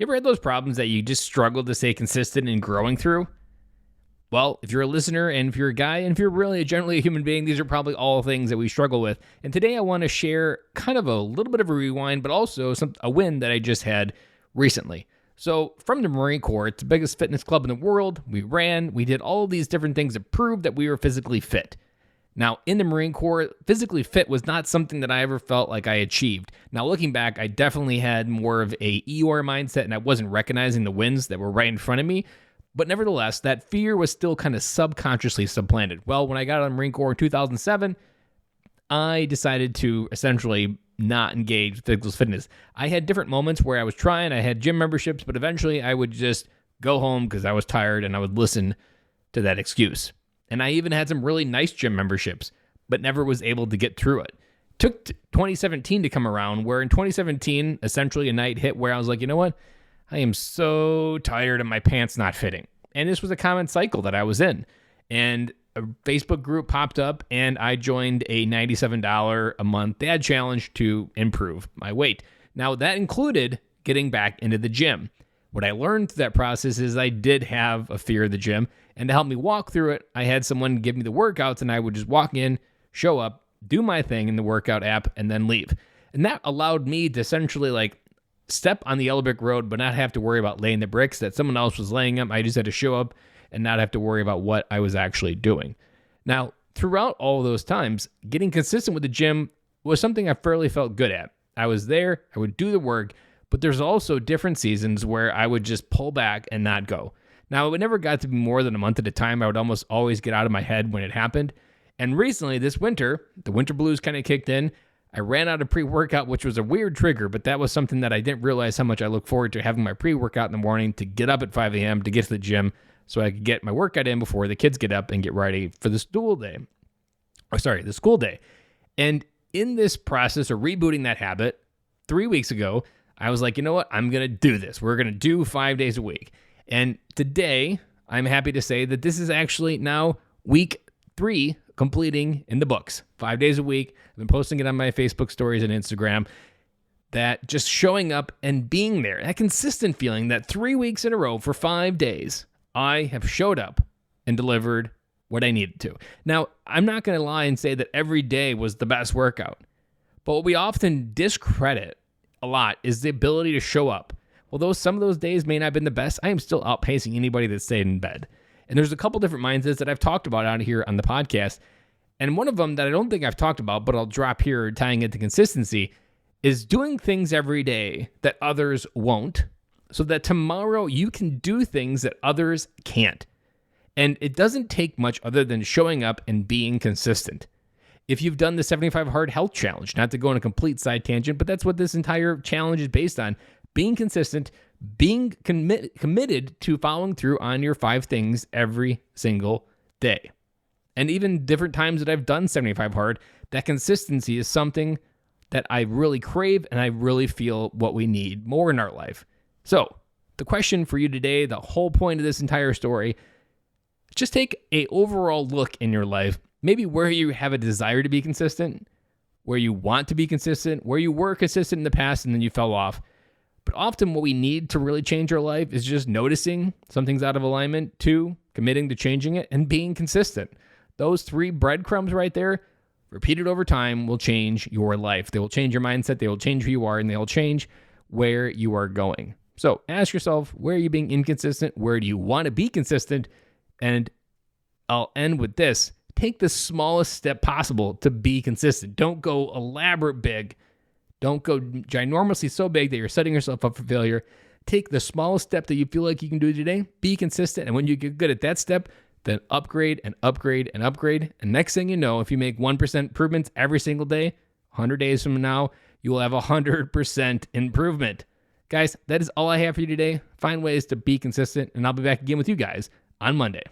You ever had those problems that you just struggle to stay consistent in growing through? Well, if you're a listener and if you're a guy and if you're really generally a human being, these are probably all things that we struggle with. And today I want to share kind of a little bit of a rewind, but also a win that I just had recently. So from the Marine Corps, it's the biggest fitness club in the world. We ran, we did all of these different things to prove that we were physically fit. Now, in the Marine Corps, physically fit was not something that I ever felt like I achieved. Now, looking back, I definitely had more of a Eeyore mindset, and I wasn't recognizing the wins that were right in front of me. But nevertheless, that fear was still kind of subconsciously supplanted. Well, when I got out of the Marine Corps in 2007, I decided to essentially not engage with physical fitness. I had different moments where I was trying. I had gym memberships, but eventually I would just go home because I was tired and I would listen to that excuse. And I even had some really nice gym memberships, but never was able to get through it. Took 2017 to come around, where in 2017, essentially a night hit where I was like, you know what? I am so tired of my pants not fitting. And this was a common cycle that I was in. And a Facebook group popped up and I joined a $97 a month dad challenge to improve my weight. Now that included getting back into the gym. What I learned through that process is I did have a fear of the gym, and to help me walk through it, I had someone give me the workouts and I would just walk in, show up, do my thing in the workout app, and then leave. And that allowed me to essentially step on the yellow brick road, but not have to worry about laying the bricks that someone else was laying them. I just had to show up and not have to worry about what I was actually doing. Now, throughout all those times, getting consistent with the gym was something I fairly felt good at. I was there, I would do the work, but there's also different seasons where I would just pull back and not go. Now, it never got to be more than a month at a time. I would almost always get out of my head when it happened. And recently, this winter, the winter blues kind of kicked in. I ran out of pre-workout, which was a weird trigger, but that was something that I didn't realize how much I look forward to having my pre-workout in the morning, to get up at 5 a.m. to get to the gym so I could get my workout in before the kids get up and get ready for the school day. And in this process of rebooting that habit, 3 weeks ago, I was like, you know what? I'm going to do this. We're going to do 5 days a week. And today, I'm happy to say that this is actually now week 3 completing in the books. 5 days a week. I've been posting it on my Facebook stories and Instagram. That just showing up and being there, that consistent feeling that 3 weeks in a row for 5 days, I have showed up and delivered what I needed to. Now, I'm not going to lie and say that every day was the best workout. But what we often discredit a lot is the ability to show up. Although some of those days may not have been the best, I am still outpacing anybody that stayed in bed. And there's a couple different mindsets that I've talked about out here on the podcast. And one of them that I don't think I've talked about, but I'll drop here tying it to consistency, is doing things every day that others won't, so that tomorrow you can do things that others can't. And it doesn't take much other than showing up and being consistent. If you've done the 75 Hard Health Challenge, not to go on a complete side tangent, but that's what this entire challenge is based on, being consistent, being committed to following through on your 5 things every single day. And even different times that I've done 75 Hard, that consistency is something that I really crave and I really feel what we need more in our life. So the question for you today, the whole point of this entire story, just take an overall look in your life, maybe where you have a desire to be consistent, where you want to be consistent, where you were consistent in the past and then you fell off. But often what we need to really change our life is just noticing something's out of alignment, 2, committing to changing it, and being consistent. Those 3 breadcrumbs right there, repeated over time, will change your life. They will change your mindset, they will change who you are, and they will change where you are going. So ask yourself, where are you being inconsistent? Where do you want to be consistent? And I'll end with this. Take the smallest step possible to be consistent. Don't go elaborate big. Don't go ginormously so big that you're setting yourself up for failure. Take the smallest step that you feel like you can do today. Be consistent. And when you get good at that step, then upgrade and upgrade and upgrade. And next thing you know, if you make 1% improvements every single day, 100 days from now, you will have 100% improvement. Guys, that is all I have for you today. Find ways to be consistent, and I'll be back again with you guys on Monday.